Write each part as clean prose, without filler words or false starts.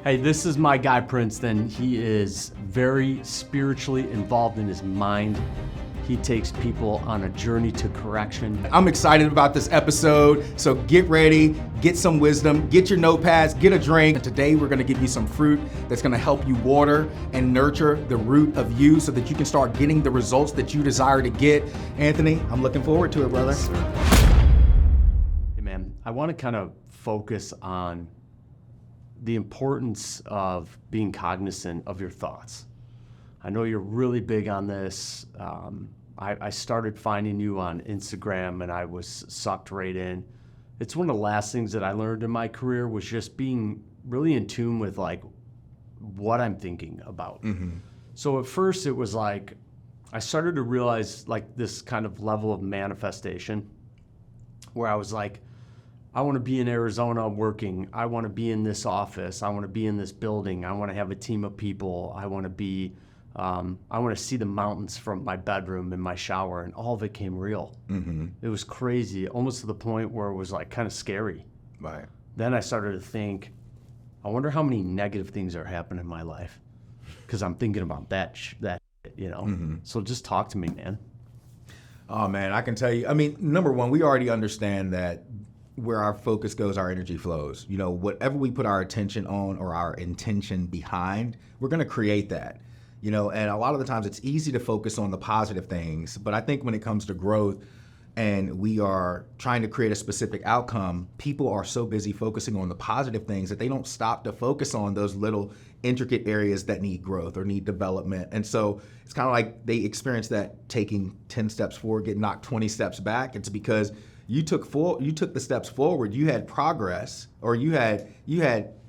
Hey, this is my guy, Princeton. He is very spiritually involved in his mind. He takes people on a journey to correction. I'm excited about this episode, so get ready, get some wisdom, get your notepads, get a drink. And today we're gonna give you some fruit that's gonna help you water and nurture the root of you so that you can start getting the results that you desire to get. Anthony, I'm looking forward to it, brother. Hey man, I wanna kind of focus on the importance of being cognizant of your thoughts. I know you're really big on this. I started finding you on Instagram and I was sucked right in. It's one of the last things that I learned in my career was just being really in tune with like what I'm thinking about. Mm-hmm. So at first it was like, I started to realize like this kind of level of manifestation where I was like, I want to be in Arizona working. I want to be in this office. I want to be in this building. I want to have a team of people. I want to see the mountains from my bedroom in my shower, and all of it came real. Mm-hmm. It was crazy, almost to the point where it was like kind of scary. Right. Then I started to think, I wonder how many negative things are happening in my life because I'm thinking about that you know. Mm-hmm. So just talk to me, man. Oh man, I can tell you. I mean, number one, we already understand that where our focus goes, our energy flows. You know, whatever we put our attention on or our intention behind, we're going to create that. You know, and a lot of the times it's easy to focus on the positive things, but I think when it comes to growth and we are trying to create a specific outcome, people are so busy focusing on the positive things that they don't stop to focus on those little intricate areas that need growth or need development. And so it's kind of like they experience that taking 10 steps forward, get knocked 20 steps back. It's because you took the steps forward, you had progress, or you had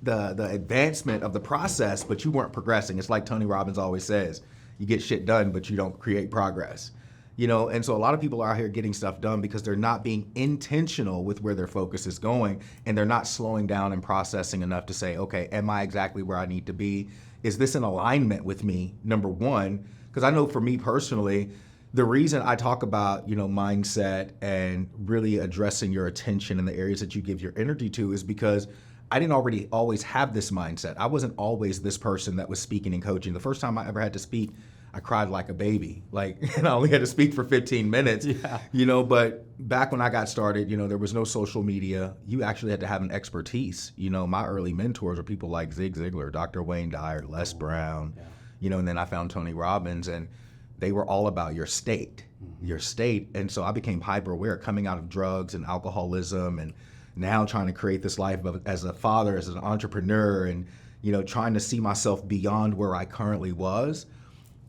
the advancement of the process, but you weren't progressing. It's like Tony Robbins always says, you get shit done, but you don't create progress. You know, and so a lot of people are out here getting stuff done because they're not being intentional with where their focus is going, and they're not slowing down and processing enough to say, okay, am I exactly where I need to be? Is this in alignment with me, number one? Because I know for me personally, the reason I talk about, you know, mindset and really addressing your attention in the areas that you give your energy to is because I didn't always have this mindset. I wasn't always this person that was speaking and coaching. The first time I ever had to speak, I cried like a baby. And I only had to speak for 15 minutes, you know, but back when I got started, you know, there was no social media. You actually had to have an expertise. You know, my early mentors were people like Zig Ziglar, Dr. Wayne Dyer, Les Brown, you know, and then I found Tony Robbins, and they were all about your state. And so I became hyper aware coming out of drugs and alcoholism, and now trying to create this life as a father, as an entrepreneur, and, you know, trying to see myself beyond where I currently was.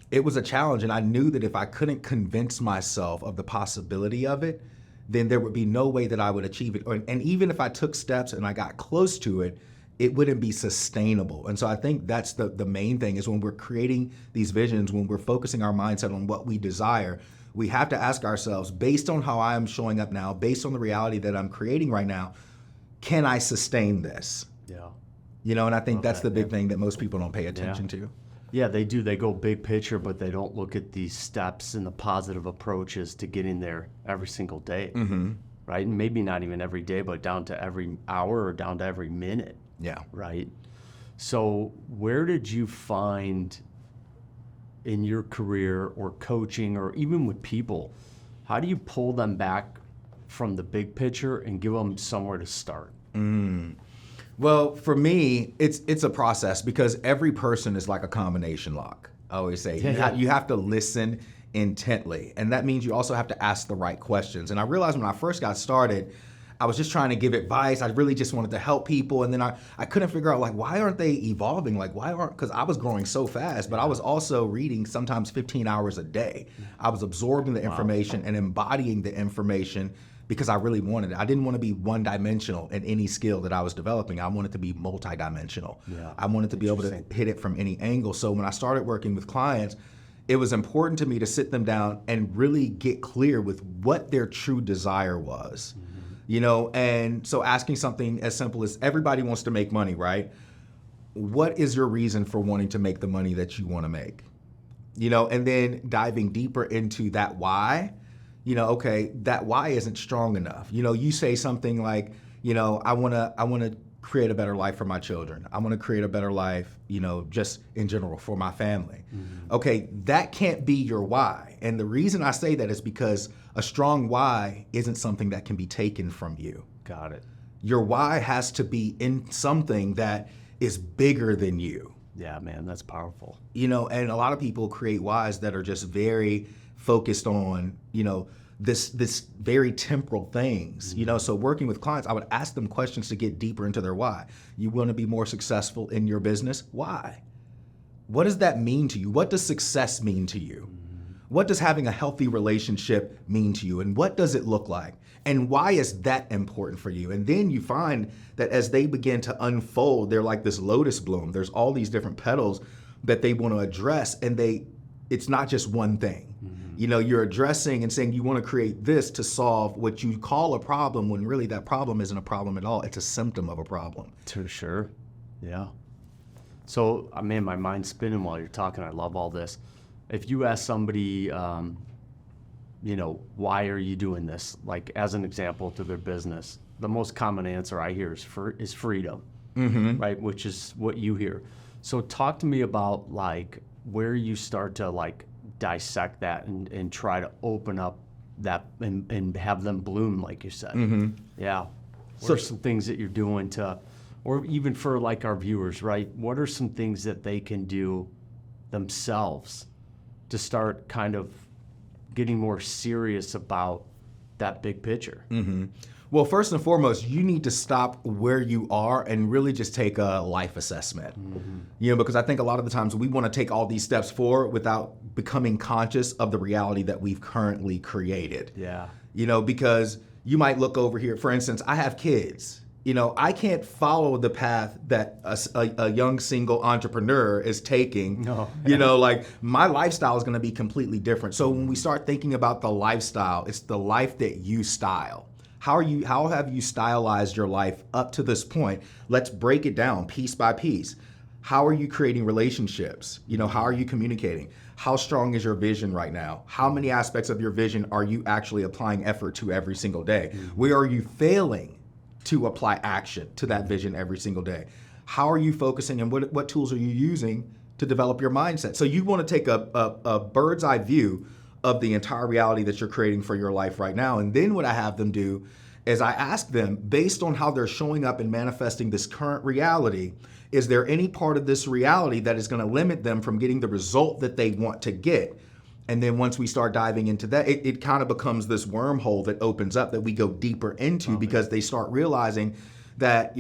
It was a challenge, and I knew that if I couldn't convince myself of the possibility of it, then there would be no way that I would achieve it. And even if I took steps and I got close to it, it wouldn't be sustainable. And so I think that's the main thing is when we're creating these visions, when we're focusing our mindset on what we desire, we have to ask ourselves, based on how I am showing up now, based on the reality that I'm creating right now, can I sustain this? Yeah. You know, and I think that's the big thing that most people don't pay attention to. Yeah, they do. They go big picture, but they don't look at these steps and the positive approaches to getting there every single day, right? And maybe not even every day, but down to every hour or down to every minute. Yeah. Right. So where did you find in your career or coaching or even with people, how do you pull them back from the big picture and give them somewhere to start? Well, for me, it's a process because every person is like a combination lock. I always say you have to listen intently. And that means you also have to ask the right questions. And I realized when I first got started, I was just trying to give advice. I really just wanted to help people. And then I couldn't figure out, like, why aren't they evolving? Like, because I was growing so fast, but I was also reading sometimes 15 hours a day. I was absorbing the information and embodying the information because I really wanted it. I didn't want to be one-dimensional in any skill that I was developing. I wanted to be multidimensional. I wanted to be able to hit it from any angle. So when I started working with clients, it was important to me to sit them down and really get clear with what their true desire was. You know, and so asking something as simple as, everybody wants to make money, right? What is your reason for wanting to make the money that you want to make? You know, and then diving deeper into that why, you know, okay, that why isn't strong enough. You know, you say something like, you know, I want to create a better life for my children. I want to create a better life, just in general for my family. Okay, that can't be your why. And the reason I say that is because a strong why isn't something that can be taken from you. Got it. Your why has to be in something that is bigger than you. Yeah, man, that's powerful. And a lot of people create whys that are just very focused on, this very temporal things. So working with clients, I would ask them questions to get deeper into their why. You want to be more successful in your business? Why? What does that mean to you? What does success mean to you? What does having a healthy relationship mean to you? And what does it look like? And why is that important for you? And then you find that as they begin to unfold, they're like this lotus bloom. There's all these different petals that they want to address, and it's not just one thing. You're addressing and saying you want to create this to solve what you call a problem when really that problem isn't a problem at all. It's a symptom of a problem. For sure. Yeah. So, my mind's spinning while you're talking. I love all this. If you ask somebody, why are you doing this? Like, as an example to their business, the most common answer I hear is freedom, right? Which is what you hear. So talk to me about like where you start to like dissect that and try to open up that and have them bloom, like you said. Yeah. What are some things that you're doing or even for like our viewers, right? What are some things that they can do themselves to start kind of getting more serious about that big picture? Well, first and foremost, you need to stop where you are and really just take a life assessment. Because I think a lot of the times we want to take all these steps forward without becoming conscious of the reality that we've currently created. Yeah. Because you might look over here, for instance, I have kids. I can't follow the path that a young single entrepreneur is taking. No. Like my lifestyle is going to be completely different. So when we start thinking about the lifestyle, it's the life that you style. How have you stylized your life up to this point? Let's break it down piece by piece. How are you creating relationships? How are you communicating? How strong is your vision right now? How many aspects of your vision are you actually applying effort to every single day? Where are you failing to apply action to that vision every single day? How are you focusing and what tools are you using to develop your mindset? So you want to take a bird's eye view of the entire reality that you're creating for your life right now. And then what I have them do is I ask them, based on how they're showing up and manifesting this current reality, is there any part of this reality that is going to limit them from getting the result that they want to get? And then once we start diving into that, it kind of becomes this wormhole that opens up that we go deeper into because they start realizing that,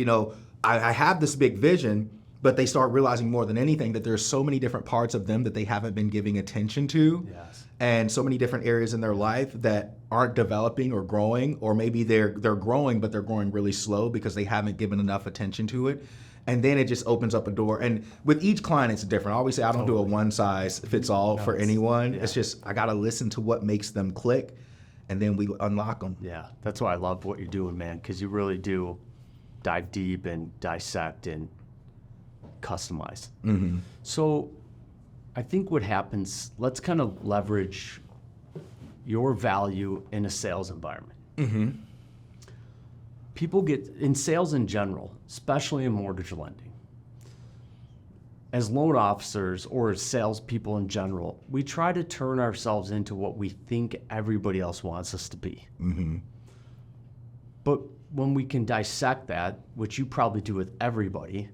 I have this big vision, but they start realizing more than anything that there's so many different parts of them that they haven't been giving attention to. Yes. And so many different areas in their life that aren't developing or growing, or maybe they're growing, but they're growing really slow because they haven't given enough attention to it. And then it just opens up a door. And with each client, it's different. I always say I don't do a one size fits all for anyone. Yeah. It's just I got to listen to what makes them click, and then we unlock them. Yeah, that's why I love what you're doing, man, because you really do dive deep and dissect and customize. So I think what happens, let's kind of leverage your value in a sales environment. People get, in sales in general, especially in mortgage lending, as loan officers or as salespeople in general, we try to turn ourselves into what we think everybody else wants us to be. But when we can dissect that, which you probably do with everybody,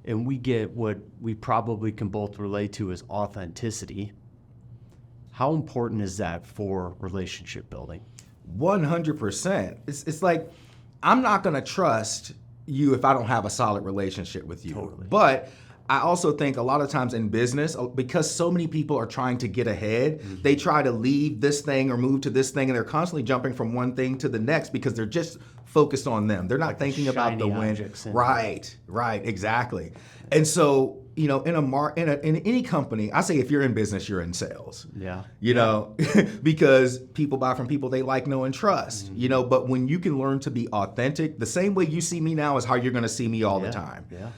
and we get what we probably can both relate to as authenticity, how important is that for relationship building? 100%. It's like, I'm not going to trust you if I don't have a solid relationship with you. Totally. But I also think a lot of times in business, because so many people are trying to get ahead, they try to leave this thing or move to this thing, and they're constantly jumping from one thing to the next because they're just focused on them. They're not thinking about the win. Right, exactly. And so, in any company, I say if you're in business, you're in sales. Yeah. Because people buy from people they like, know, and trust. But when you can learn to be authentic, the same way you see me now is how you're going to see me all the time. Yeah.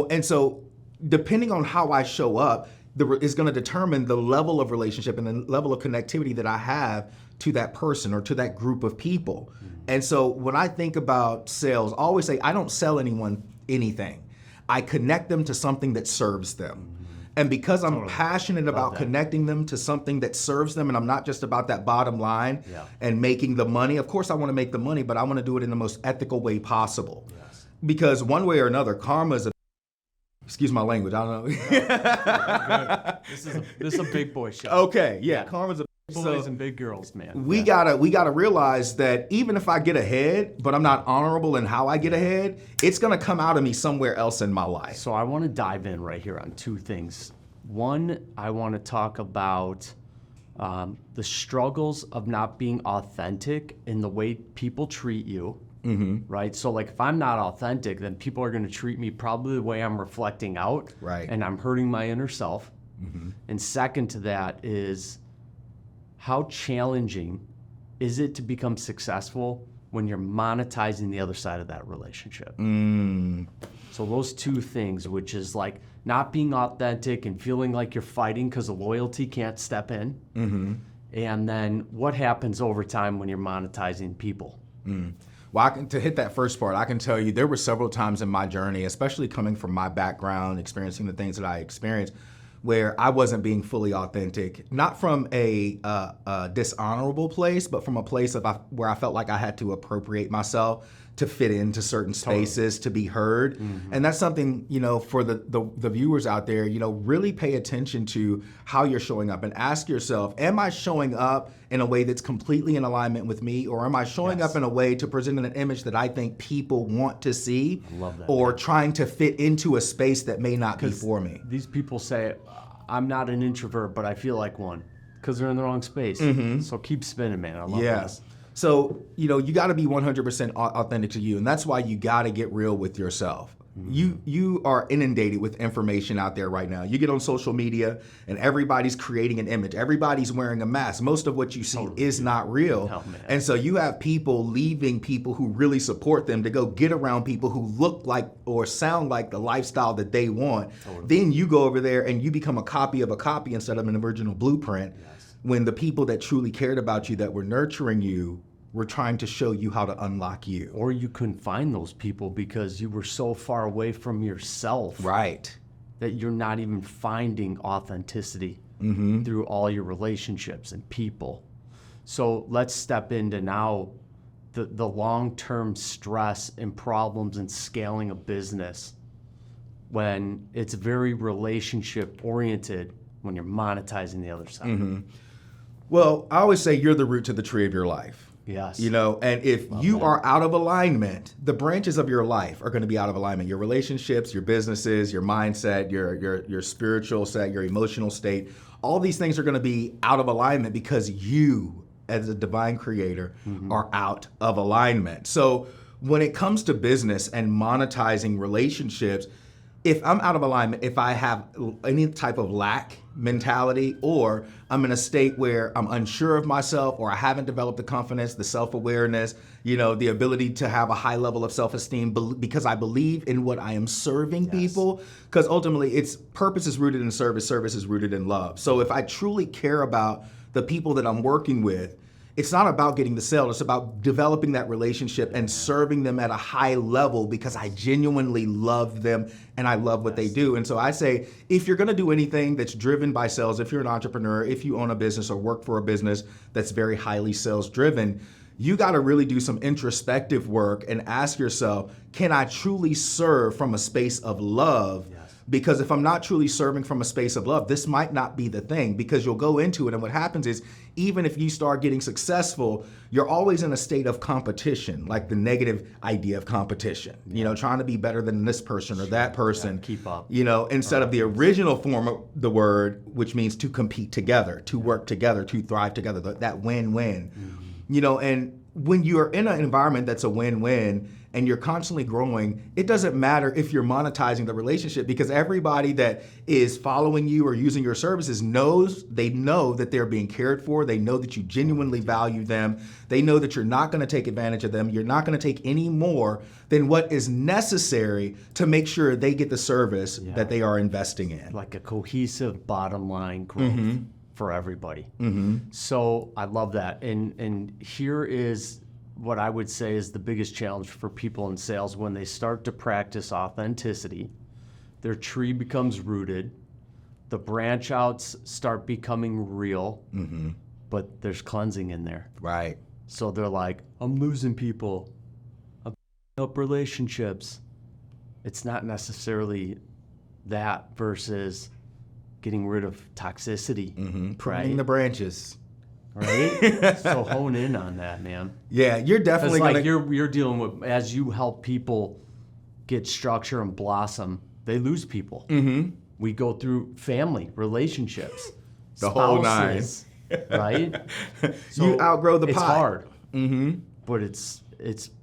And so depending on how I show up is going to determine the level of relationship and the level of connectivity that I have to that person or to that group of people. And so when I think about sales, I always say I don't sell anyone anything. I connect them to something that serves them. And because I'm passionate about connecting them to something that serves them, and I'm not just about that bottom line and making the money. Of course I want to make the money, but I want to do it in the most ethical way possible. Yes. Because one way or another, karma is excuse my language, I don't know. This is a big boy show. Okay, yeah. Karma's a boys and big girls, man. We gotta realize that even if I get ahead, but I'm not honorable in how I get ahead, it's gonna come out of me somewhere else in my life. So I want to dive in right here on two things. One, I want to talk about the struggles of not being authentic in the way people treat you. Right? So like if I'm not authentic, then people are going to treat me probably the way I'm reflecting out. Right. And I'm hurting my inner self. And second to that is how challenging is it to become successful when you're monetizing the other side of that relationship? So those two things, which is like not being authentic and feeling like you're fighting because the loyalty can't step in. And then what happens over time when you're monetizing people? Well, to hit that first part, I can tell you there were several times in my journey, especially coming from my background, experiencing the things that I experienced, where I wasn't being fully authentic, not from a dishonorable place, but from a place of where I felt like I had to appropriate myself to fit into certain spaces, to be heard. And that's something, for the viewers out there, really pay attention to how you're showing up and ask yourself, am I showing up in a way that's completely in alignment with me, or am I showing up in a way to present an image that I think people want to see, or trying to fit into a space that may not be for me? These people say, I'm not an introvert, but I feel like one, because they're in the wrong space. So keep spinning, man. I love this. So, you got to be 100% authentic to you. And that's why you got to get real with yourself. You are inundated with information out there right now. You get on social media and everybody's creating an image. Everybody's wearing a mask. Most of what you see is not real. And so you have people leaving people who really support them to go get around people who look like or sound like the lifestyle that they want. Then you go over there and you become a copy of a copy instead of an original blueprint. When the people that truly cared about you, that were nurturing you, were trying to show you how to unlock you. Or you couldn't find those people because you were so far away from yourself. Right. That you're not even finding authenticity through all your relationships and people. So let's step into now the long-term stress and problems in scaling a business when it's very relationship-oriented when you're monetizing the other side. Well, I always say you're the root to the tree of your life. Yes. And if you are out of alignment, the branches of your life are going to be out of alignment. Your relationships, your businesses, your mindset, your spiritual set, your emotional state, all these things are going to be out of alignment because you, as a divine creator, are out of alignment. So when it comes to business and monetizing relationships, if I'm out of alignment, if I have any type of lack mentality, or I'm in a state where I'm unsure of myself, or I haven't developed the confidence, the self-awareness, the ability to have a high level of self-esteem because I believe in what I am serving people, because ultimately its purpose is rooted in service, service is rooted in love. So if I truly care about the people that I'm working with, it's not about getting the sale. It's about developing that relationship and serving them at a high level because I genuinely love them and I love what they do. And so I say, if you're going to do anything that's driven by sales, if you're an entrepreneur, if you own a business or work for a business that's very highly sales driven, you got to really do some introspective work and ask yourself, can I truly serve from a space of love? Because if I'm not truly serving from a space of love, this might not be the thing, because you'll go into it and what happens is, even if you start getting successful, you're always in a state of competition, like the negative idea of competition, trying to be better than this person or that person. Keep up. Instead of the original form of the word, which means to compete together, to work together, to thrive together, that win-win. And when you're in an environment that's a win-win, and you're constantly growing, it doesn't matter if you're monetizing the relationship, because everybody that is following you or using your services know that they're being cared for. They know that you genuinely value them. They know that you're not going to take advantage of them. You're not going to take any more than what is necessary to make sure they get the service that they are investing in. Like a cohesive bottom line growth for everybody. Mm-hmm. So I love that. And here is what I would say is the biggest challenge for people in sales when they start to practice authenticity. Their tree becomes rooted. The branch outs start becoming real, but there's cleansing in there. Right. So they're like, I'm losing people. I'm up relationships. It's not necessarily that versus getting rid of toxicity. Pruning the branches. Right? So hone in on that, man. Yeah, you're definitely Because like gonna. you're dealing with, as you help people get structure and blossom, they lose people. We go through family, relationships, The whole nine. spouses, right? You outgrow the it's pie. hard. But it's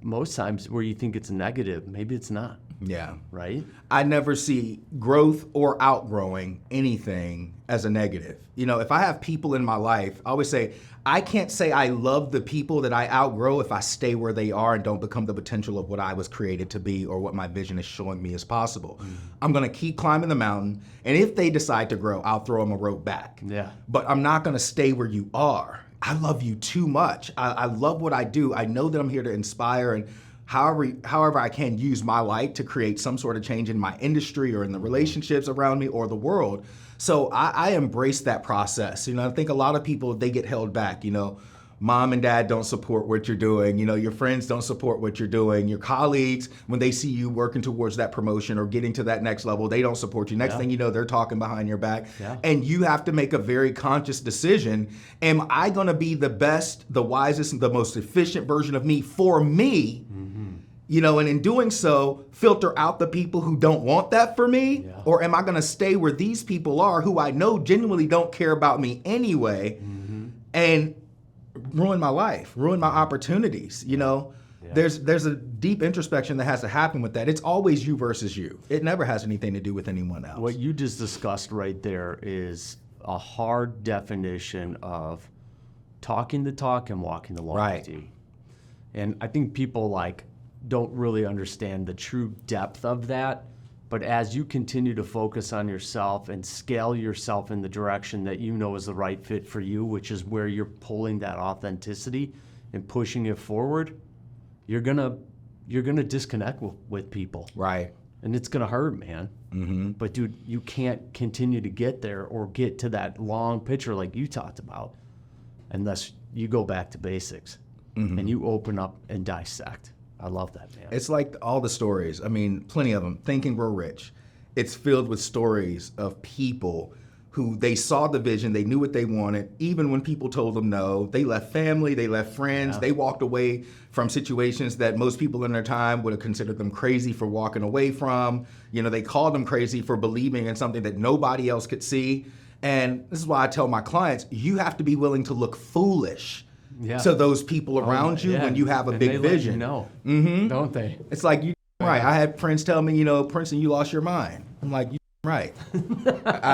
most times where you think it's negative, maybe it's not, Yeah. right? I never see growth or outgrowing anything as a negative. You know, if I have people in my life, I always say, I can't say I love the people that I outgrow if I stay where they are and don't become the potential of what I was created to be or what my vision is showing me is possible. I'm going to keep climbing the mountain. And if they decide to grow, I'll throw them a rope back. Yeah. But I'm not going to stay where you are. I love you too much. I love what I do. I know that I'm here to inspire and however I can use my light to create some sort of change in my industry or in the relationships around me or the world. So I embrace that process. You know, I think a lot of people, they get held back. You know, mom and dad don't support what you're doing. You know, your friends don't support what you're doing. Your colleagues, when they see you working towards that promotion or getting to that next level, they don't support you. Next thing you know, they're talking behind your back. Yeah. And you have to make a very conscious decision. Am I going to be the best, the wisest, and the most efficient version of me for me? You know, and in doing so, filter out the people who don't want that for me? Yeah. Or am I going to stay where these people are who I know genuinely don't care about me anyway and ruin my life, ruin my opportunities? You know, there's a deep introspection that has to happen with that. It's always you versus you. It never has anything to do with anyone else. What you just discussed right there is a hard definition of talking the talk and walking the walk. Right. Dude. And I think people don't really understand the true depth of that. But as you continue to focus on yourself and scale yourself in the direction that you know is the right fit for you, which is where you're pulling that authenticity and pushing it forward, you're gonna disconnect with people. Right. And it's gonna hurt, man. But dude, you can't continue to get there or get to that long picture like you talked about unless you go back to basics and you open up and dissect. I love that, man. It's like all the stories. I mean, plenty of them. Think and Grow Rich. It's filled with stories of people who they saw the vision, they knew what they wanted, even when people told them no. They left family, they left friends, they walked away from situations that most people in their time would have considered them crazy for walking away from. You know, they called them crazy for believing in something that nobody else could see. And this is why I tell my clients, you have to be willing to look foolish to those people around you when you have a and big they vision. Let you know, don't they? It's like, you right. I had friends tell me, you know, Princeton, you lost your mind. I'm like, you right. I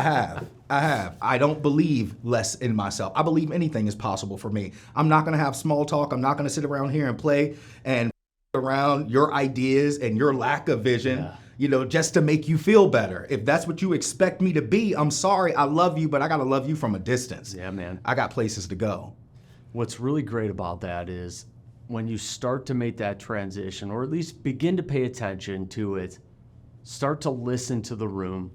have. I don't believe less in myself. I believe anything is possible for me. I'm not going to have small talk. I'm not going to sit around here and play and around your ideas and your lack of vision, you know, just to make you feel better. If that's what you expect me to be, I'm sorry. I love you, but I got to love you from a distance. Yeah, man. I got places to go. What's really great about that is when you start to make that transition, or at least begin to pay attention to it, start to listen to the room,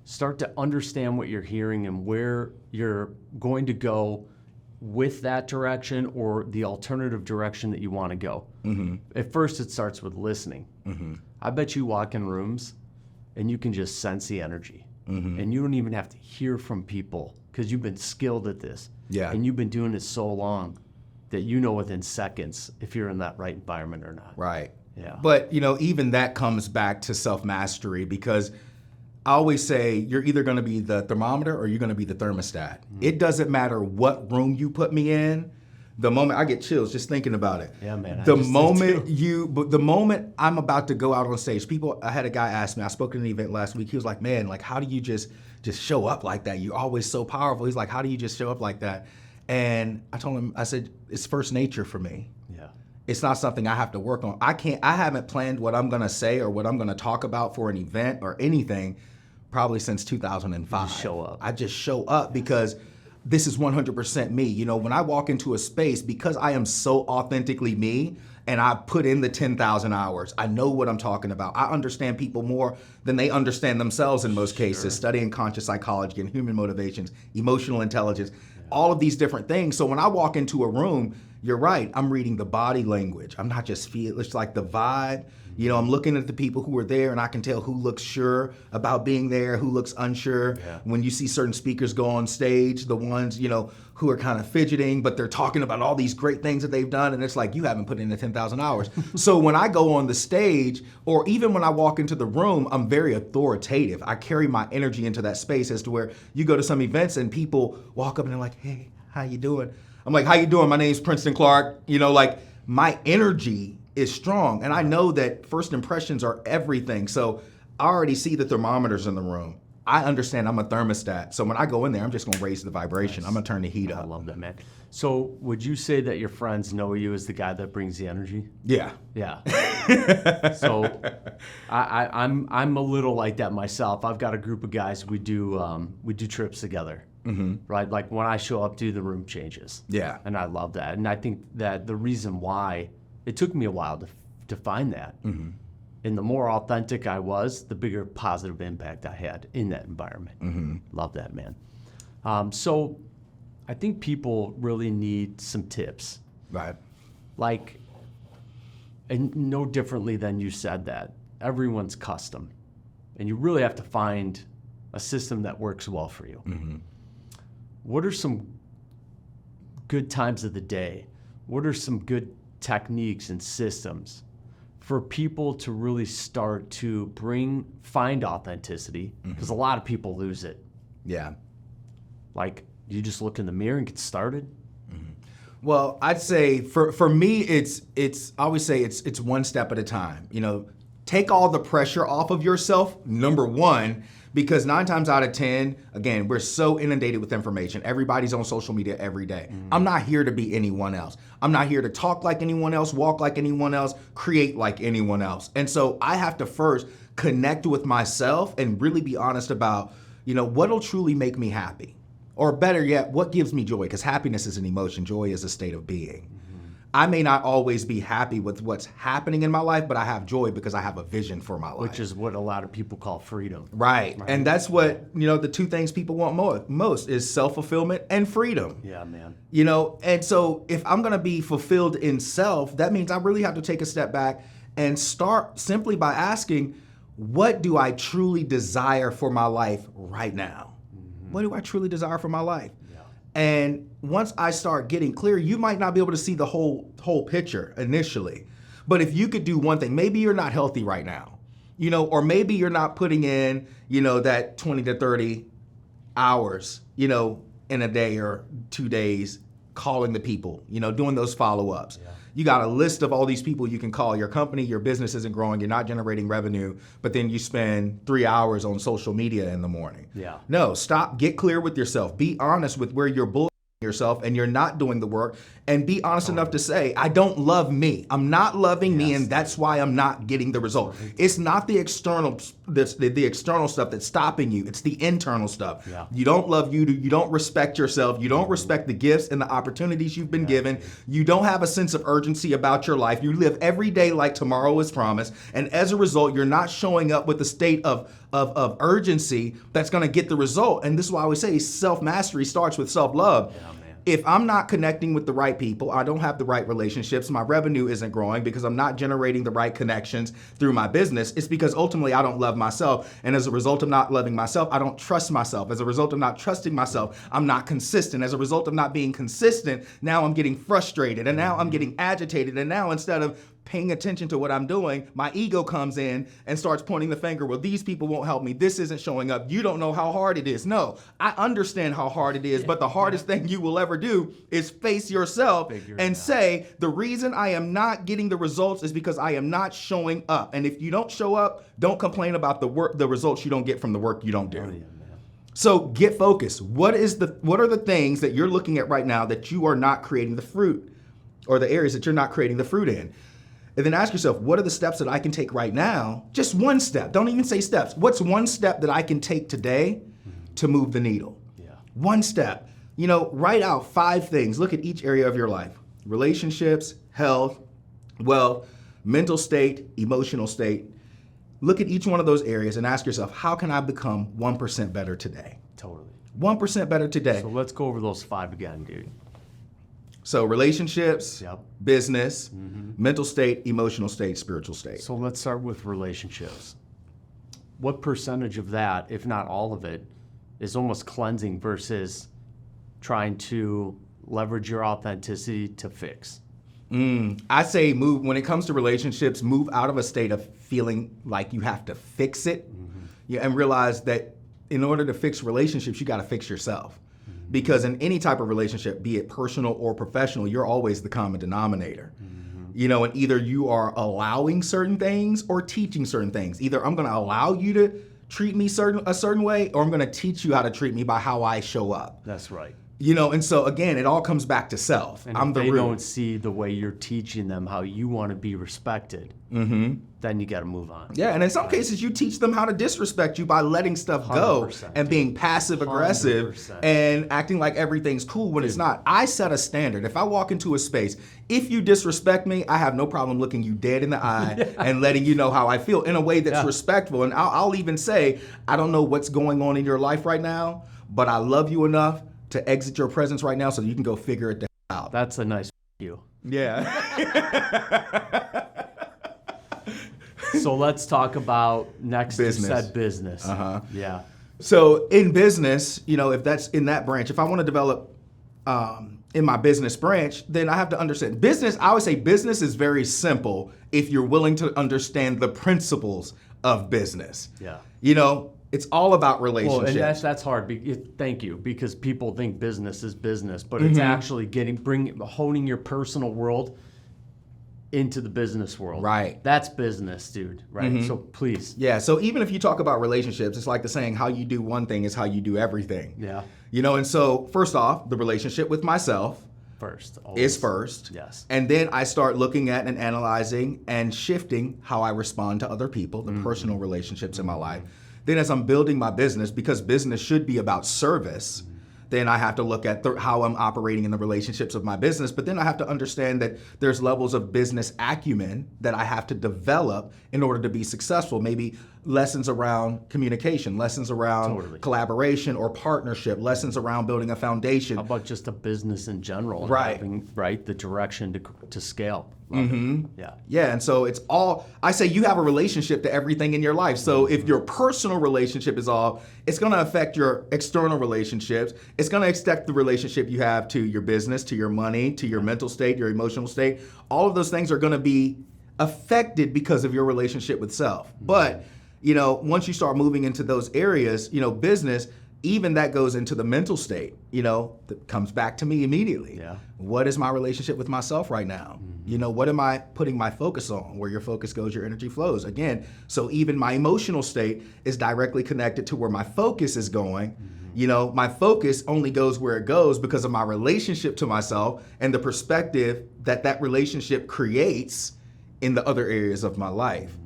start to understand what you're hearing and where you're going to go with that direction or the alternative direction that you want to go. At first, it starts with listening. I bet you walk in rooms and you can just sense the energy. And you don't even have to hear from people because you've been skilled at this. Yeah. And you've been doing it so long that you know within seconds if you're in that right environment or not. Right. Yeah. But, you know, even that comes back to self-mastery, because I always say you're either going to be the thermometer or you're going to be the thermostat. It doesn't matter what room you put me in. The moment I get chills just thinking about it. Yeah, man. The moment I'm about to go out on stage, I had a guy ask me, I spoke at an event last week. He was like, man, like, how do you just show up like that? You're always so powerful. He's like, how do you just show up like that? And I told him, I said, it's first nature for me. Yeah. It's not something I have to work on. I haven't planned what I'm going to say or what I'm going to talk about for an event or anything probably since 2005. You just show up. I just show up because this is 100% me. You know, when I walk into a space, because I am so authentically me and I put in the 10,000 hours, I know what I'm talking about. I understand people more than they understand themselves in most cases, studying conscious psychology and human motivations, emotional intelligence, all of these different things. So when I walk into a room, you're right, I'm reading the body language. I'm not just feeling, it's like the vibe. You know, I'm looking at the people who are there and I can tell who looks sure about being there, who looks unsure. Yeah. When you see certain speakers go on stage, the ones, you know, who are kind of fidgeting, but they're talking about all these great things that they've done. And it's like, you haven't put in the 10,000 hours. So when I go on the stage, or even when I walk into the room, I'm very authoritative. I carry my energy into that space, as to where you go to some events and people walk up and they're like, hey, how you doing? I'm like, how you doing? My name's Princeton Clark. You know, like, my energy is strong. And I know that first impressions are everything. So I already see the thermometers in the room. I understand I'm a thermostat. So when I go in there, I'm just going to raise the vibration. Nice. I'm going to turn the heat I up. love that, man. So would you say that your friends know you as the guy that brings the energy? Yeah. Yeah. So I'm a little like that myself. I've got a group of guys. We do trips together. Mm-hmm. Right? Like when I show up, the room changes. Yeah. And I love that. And I think that the reason why it took me a while to find that. Mm-hmm. And the more authentic I was, the bigger positive impact I had in that environment. Mm-hmm. Love that, man. So I think people really need some tips. Right. Like, and no differently than you said that, everyone's custom. And you really have to find a system that works well for you. Mm-hmm. What are some good times of the day? What are some good techniques and systems for people to really start to find authenticity? Because a lot of people lose it. Yeah. Like, you just look in the mirror and get started. Well, I'd say for me, it's I always say it's one step at a time. You know, take all the pressure off of yourself, number one, because 9 times out of 10, again, we're so inundated with information. Everybody's on social media every day. I'm not here to be anyone else. I'm not here to talk like anyone else, walk like anyone else, create like anyone else. And so I have to first connect with myself and really be honest about, you know, what'll truly make me happy. Or better yet, what gives me joy? Because happiness is an emotion. Joy is a state of being. I may not always be happy with what's happening in my life, but I have joy because I have a vision for my life. Which is what a lot of people call freedom. Right. And that's what, you know, the two things people want most is self-fulfillment and freedom. Yeah, man. You know, and so if I'm going to be fulfilled in self, that means I really have to take a step back and start simply by asking, what do I truly desire for my life right now? Mm-hmm. What do I truly desire for my life? And once I start getting clear, you might not be able to see the whole picture initially. But if you could do one thing, maybe you're not healthy right now, you know, or maybe you're not putting in, you know, that 20 to 30 hours, you know, in a day or 2 days, calling the people, you know, doing those follow-ups. Yeah. You got a list of all these people you can call. Your company, your business isn't growing. You're not generating revenue, but then you spend 3 hours on social media in the morning. Yeah. No, stop. Get clear with yourself. Be honest with where you're bullshitting yourself and you're not doing the work, and be honest enough to say, I don't love me. I'm not loving me, and that's why I'm not getting the result. It's not the external, the external stuff that's stopping you. It's the internal stuff. Yeah. You don't love you. You don't respect yourself. You don't respect the gifts and the opportunities you've been given. You don't have a sense of urgency about your life. You live every day like tomorrow is promised, and as a result, you're not showing up with a state of urgency that's going to get the result. And this is why I always say self-mastery starts with self-love. Yeah. If I'm not connecting with the right people, I don't have the right relationships, my revenue isn't growing because I'm not generating the right connections through my business, it's because ultimately I don't love myself. And as a result of not loving myself, I don't trust myself. As a result of not trusting myself, I'm not consistent. As a result of not being consistent, now I'm getting frustrated, and now I'm getting agitated. And now instead of paying attention to what I'm doing, my ego comes in and starts pointing the finger. Well, these people won't help me. This isn't showing up. You don't know how hard it is. No, I understand how hard it is, but the hardest thing you will ever do is face yourself and say, the reason I am not getting the results is because I am not showing up. And if you don't show up, don't complain about the results you don't get from the work you don't do. Oh, yeah. So get focused. What are the things that you're looking at right now that you are not creating the fruit, or the areas that you're not creating the fruit in? And then ask yourself, what are the steps that I can take right now? Just one step. Don't even say steps. What's one step that I can take today to move the needle? Yeah. One step. Write out 5 things. Look at each area of your life: relationships, health, wealth, mental state, emotional state. Look at each one of those areas and ask yourself, how can I become 1% better today? Totally. 1% better today. So let's go over those 5 again, dude. So relationships, Yep. business, mental state, emotional state, spiritual state. So let's start with relationships. What percentage of that, if not all of it, is almost cleansing versus trying to leverage your authenticity to fix? I say move, when it comes to relationships, move out of a state of feeling like you have to fix it, and realize that in order to fix relationships, you got to fix yourself. Because in any type of relationship, be it personal or professional, you're always the common denominator. And either you are allowing certain things or teaching certain things. Either I'm going to allow you to treat me a certain way, or I'm going to teach you how to treat me by how I show up. That's right. And so again, it all comes back to self. And I'm if the they root. don't see the way you're teaching them how you want to be respected, then you got to move on. Yeah, and in some cases, you teach them how to disrespect you by letting stuff go 100%, and being passive aggressive 100%. and acting like everything's cool when it's not. I set a standard. If I walk into a space, if you disrespect me, I have no problem looking you dead in the eye and letting you know how I feel in a way that's respectful. And I'll even say, I don't know what's going on in your life right now, but I love you enough to exit your presence right now so you can go figure it out. That's a nice you. Yeah. So let's talk about next. Business. You said business. Yeah. So in business, if that's in that branch, if I want to develop in my business branch, then I have to understand business. I would say business is very simple if you're willing to understand the principles of business. Yeah. It's all about relationships. Well, and that's hard. Thank you, because people think business is business, but it's actually honing your personal world into the business world. Right. That's business, dude. Right. So please. Yeah. So even if you talk about relationships, it's like the saying, how you do one thing is how you do everything. Yeah. And so first off, the relationship with myself First. is first. Yes. And then I start looking at and analyzing and shifting how I respond to other people, the personal relationships in my life. Then as I'm building my business, because business should be about service, then I have to look at how I'm operating in the relationships of my business. But then I have to understand that there's levels of business acumen that I have to develop in order to be successful. Maybe lessons around communication, lessons around collaboration or partnership, lessons around building a foundation. How about just a business in general? And Right. having, the direction to scale. Yeah. Yeah, and so it's all, I say you have a relationship to everything in your life. So if your personal relationship is off, it's going to affect your external relationships. It's going to affect the relationship you have to your business, to your money, to your mental state, your emotional state. All of those things are going to be affected because of your relationship with self. But, once you start moving into those areas, business, even that goes into the mental state, that comes back to me immediately. Yeah. What is my relationship with myself right now? What am I putting my focus on? Where your focus goes, your energy flows. Again, so even my emotional state is directly connected to where my focus is going. My focus only goes where it goes because of my relationship to myself and the perspective that relationship creates in the other areas of my life.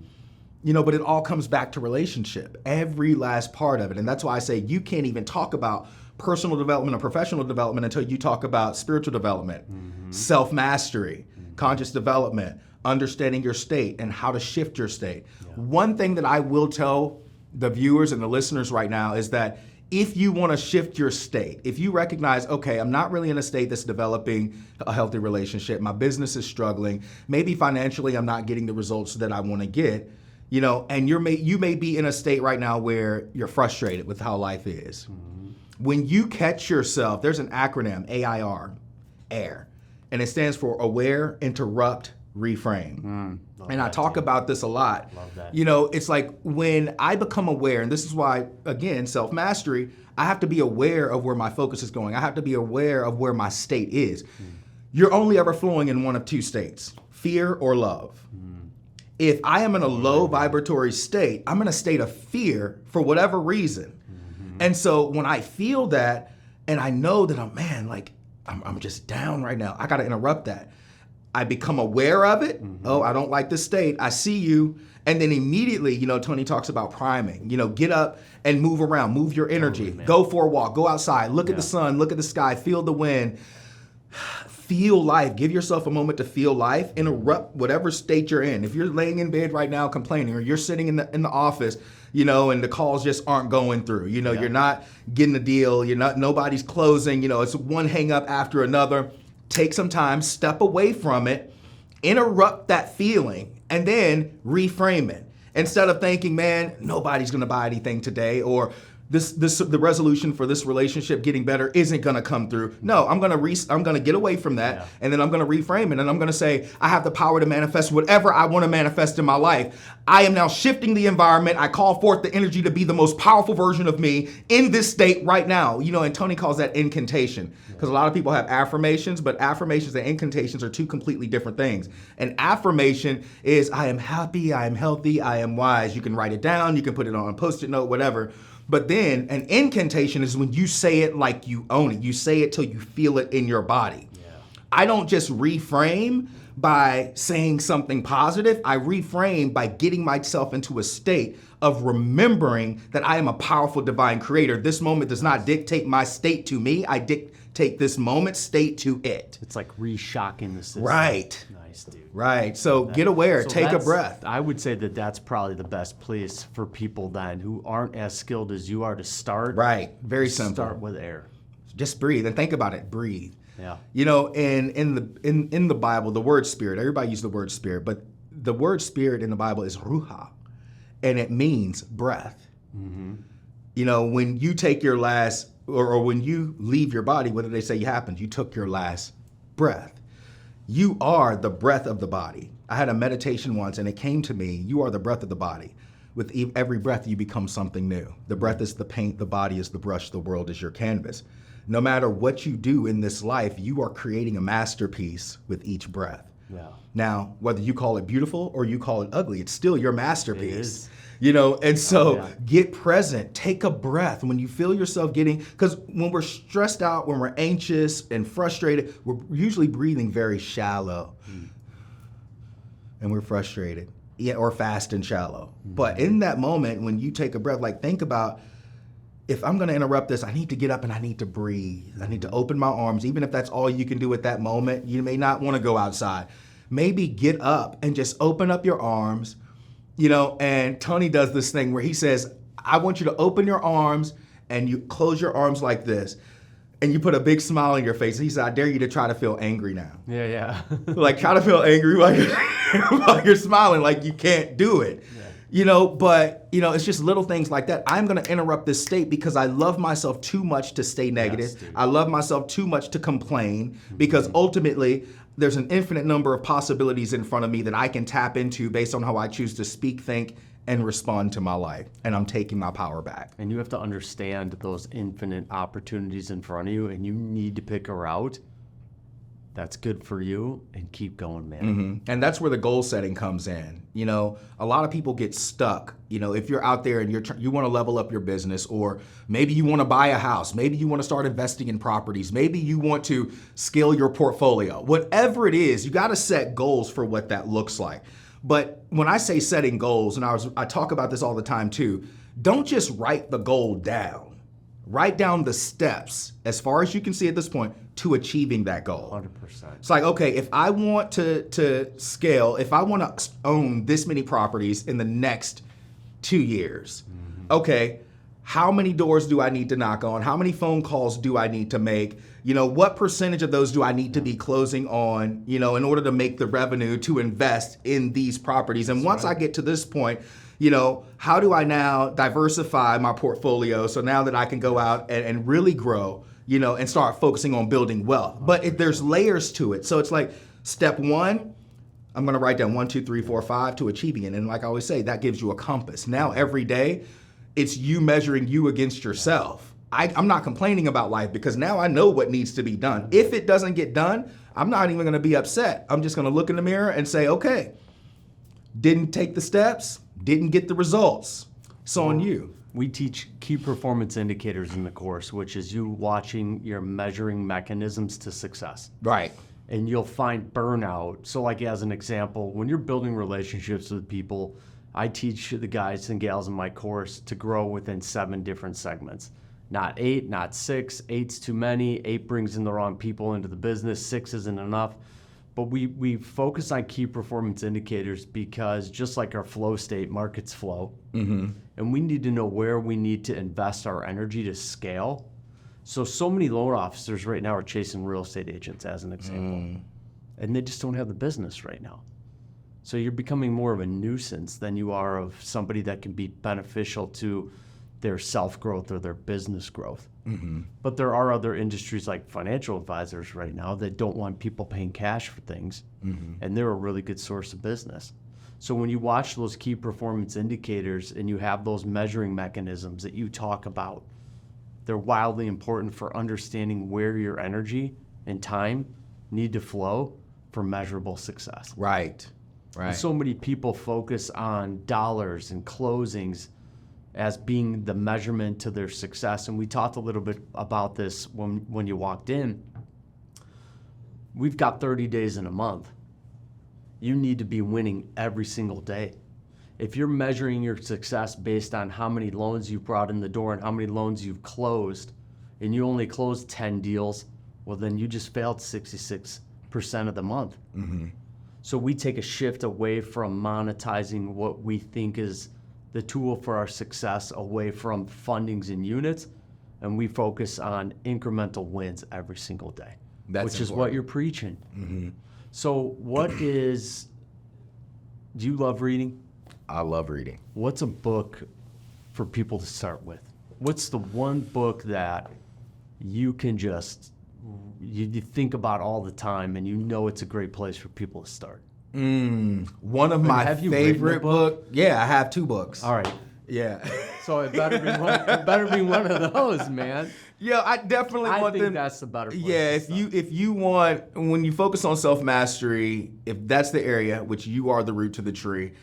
But it all comes back to relationship, every last part of it. And that's why I say you can't even talk about personal development or professional development until you talk about spiritual development, self-mastery, conscious development, understanding your state and how to shift your state. Yeah. One thing that I will tell the viewers and the listeners right now is that if you want to shift your state, if you recognize, okay, I'm not really in a state that's developing a healthy relationship, my business is struggling, maybe financially I'm not getting the results that I want to get, and you may be in a state right now where you're frustrated with how life is. When you catch yourself, there's an acronym, AIR, and it stands for Aware, Interrupt, Reframe. And I talk about this a lot. Love that. It's like when I become aware, and this is why, again, self-mastery, I have to be aware of where my focus is going. I have to be aware of where my state is. You're only ever flowing in one of two states, fear or love. If I am in a low vibratory state, I'm in a state of fear for whatever reason. And so when I feel that, and I know that I'm just down right now, I got to interrupt that. I become aware of it. Oh, I don't like this state. I see you. And then immediately, Tony talks about priming. Get up and move around, move your energy, Totally, go for a walk, go outside, look at the sun, look at the sky, feel the wind, feel life. Give yourself a moment to feel life. Interrupt whatever state you're in. If you're laying in bed right now complaining, or you're sitting in the office, and the calls just aren't going through, you're not getting a deal, nobody's closing, it's one hang up after another. Take some time, step away from it, interrupt that feeling, and then reframe it. Instead of thinking, man, nobody's gonna buy anything today, or the resolution for this relationship getting better isn't gonna come through. No, I'm gonna get away from that, and then I'm gonna reframe it, and I'm gonna say, I have the power to manifest whatever I want to manifest in my life. I am now shifting the environment. I call forth the energy to be the most powerful version of me in this state right now. And Tony calls that incantation, because a lot of people have affirmations, but affirmations and incantations are two completely different things. An affirmation is, I am happy, I am healthy, I am wise. You can write it down, you can put it on a Post-it note, whatever. But then an incantation is when you say it like you own it. You say it till you feel it in your body. Yeah. I don't just reframe by saying something positive. I reframe by getting myself into a state of remembering that I am a powerful divine creator. This moment does not dictate my state to me. I dictate this moment state to it. It's like re-shocking the system. Right. Nice, dude. Right. So get aware, take a breath. I would say that that's probably the best place for people then who aren't as skilled as you are to start. Right. Very simple. Start with air. Just breathe and think about it. Breathe. Yeah. In the Bible, the word spirit, everybody uses the word spirit, but the word spirit in the Bible is ruha, and it means breath. Mm-hmm. When you take your last, or when you leave your body, what did they say happened? You took your last breath. You are the breath of the body. I had a meditation once, and it came to me, you are the breath of the body. With every breath, you become something new. The breath is the paint, the body is the brush, the world is your canvas. No matter what you do in this life, you are creating a masterpiece with each breath. Yeah. Now, whether you call it beautiful or you call it ugly, it's still your masterpiece. It is. And so get present, take a breath when you feel yourself because when we're stressed out, when we're anxious and frustrated, we're usually breathing very shallow and we're frustrated, or fast and shallow. But in that moment, when you take a breath, think about, if I'm going to interrupt this, I need to get up and I need to breathe. I need to open my arms, even if that's all you can do at that moment. You may not want to go outside. Maybe get up and just open up your arms. And Tony does this thing where he says, I want you to open your arms and you close your arms like this. And you put a big smile on your face. He said, I dare you to try to feel angry now. Yeah. Try to feel angry while you're smiling, like you can't do it. Yeah. But it's just little things like that. I'm going to interrupt this state because I love myself too much to stay negative. Yes, I love myself too much to complain, because ultimately there's an infinite number of possibilities in front of me that I can tap into based on how I choose to speak, think, and respond to my life. And I'm taking my power back. And you have to understand those infinite opportunities in front of you, and you need to pick a route that's good for you and keep going, man. Mm-hmm. And that's where the goal setting comes in. A lot of people get stuck. If you're out there and you want to level up your business, or maybe you want to buy a house, maybe you want to start investing in properties, maybe you want to scale your portfolio. Whatever it is, you got to set goals for what that looks like. But when I say setting goals, and I talk about this all the time too, don't just write the goal down. Write down the steps, as far as you can see at this point, to achieving that goal. 100%. It's like, okay, if I want to scale, if I want to own this many properties in the next 2 years, okay, how many doors do I need to knock on? How many phone calls do I need to make? What percentage of those do I need to be closing on, in order to make the revenue to invest in these properties? And once I get to this point, how do I now diversify my portfolio so now that I can go out and really grow, and start focusing on building wealth? But there's layers to it. So it's like, step one, I'm going to write down 1, 2, 3, 4, 5 to achieving it. And like I always say, that gives you a compass. Now every day, it's you measuring you against yourself. I'm not complaining about life, because now I know what needs to be done. If it doesn't get done, I'm not even going to be upset. I'm just going to look in the mirror and say, okay, didn't take the steps, didn't get the results. It's on you. We teach key performance indicators in the course, which is you watching your measuring mechanisms to success. Right. and you'll find burnout. So like as an example, when you're building relationships with people, I teach the guys and gals in my course to grow within 7 different segments. Not 8, not 6. 8's too many. 8 brings in the wrong people into the business. 6 isn't enough. But we focus on key performance indicators because just like our flow state, markets flow. Mm-hmm. And we need to know where we need to invest our energy to scale. So many loan officers right now are chasing real estate agents as an example. And they just don't have the business right now. So you're becoming more of a nuisance than you are of somebody that can be beneficial to their self-growth or their business growth. Mm-hmm. But there are other industries like financial advisors right now that don't want people paying cash for things, and they're a really good source of business. So when you watch those key performance indicators and you have those measuring mechanisms that you talk about, they're wildly important for understanding where your energy and time need to flow for measurable success. Right. And so many people focus on dollars and closings as being the measurement to their success. And we talked a little bit about this when you walked in. We've got 30 days in a month. You need to be winning every single day. If you're measuring your success based on how many loans you brought in the door and how many loans you've closed, and you only closed 10 deals, well, then you just failed 66% of the month. Mm-hmm. So we take a shift away from monetizing what we think is the tool for our success, away from fundings and units, and we focus on incremental wins every single day, which is what you're preaching. Mm-hmm. So do you love reading? I love reading. What's a book for people to start with? What's the one book that you can just, you think about all the time and you know it's a great place for people to start? One of my favorite book. Yeah, I have 2 books. All right. Yeah. So it better be one of those, man. Yeah, I definitely want them. I think that's the better place. Yeah, if you want, when you focus on self-mastery, if that's the area, which you are the root to the tree,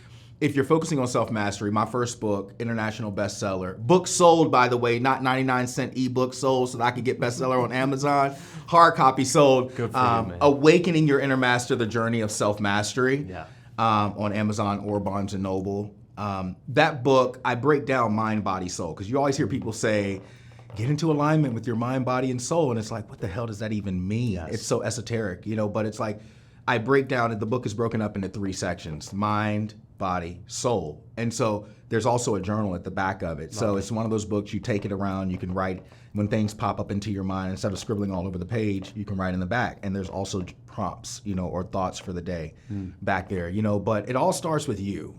if you're focusing on self-mastery, my first book, international bestseller, book sold, by the way, not 99-cent ebook sold so that I could get bestseller on Amazon, hard copy sold. Good for you, man. Awakening Your Inner Master, The Journey of Self-Mastery, Yeah. On Amazon or Barnes & Noble. That book, I break down mind, body, soul, because you always hear people say, get into alignment with your mind, body, and soul, and it's like, what the hell does that even mean? Yes. It's so esoteric, but it's like, I break down, the book is broken up into 3 sections: mind, body, soul. And so there's also a journal at the back of it. So it's one of those books, you take it around, you can write when things pop up into your mind. Instead of scribbling all over the page, you can write in the back. And there's also prompts, or thoughts for the day back there, but it all starts with you.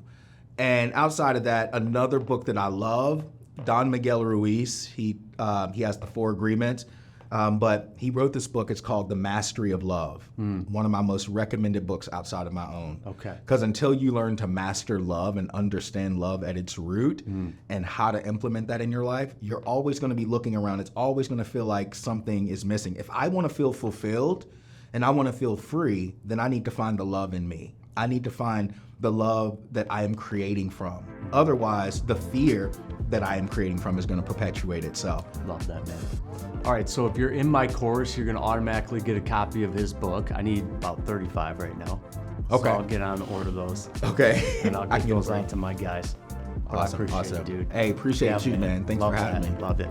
And outside of that, another book that I love, Don Miguel Ruiz, he has the 4 Agreements. But he wrote this book. It's called The Mastery of Love. One of my most recommended books outside of my own. Okay. Because until you learn to master love and understand love at its root and how to implement that in your life, you're always going to be looking around. It's always going to feel like something is missing. If I want to feel fulfilled and I want to feel free, then I need to find the love in me. I need to find the love that I am creating from. Otherwise, the fear that I am creating from is going to perpetuate itself. Love that, man. All right, so if you're in my course, you're going to automatically get a copy of his book. I need about 35 right now. Okay. So I'll get on and order those. Okay. And I'll get those right to my guys. I Awesome. appreciate it, dude. Hey, appreciate you, man. Thanks for having me. Love it.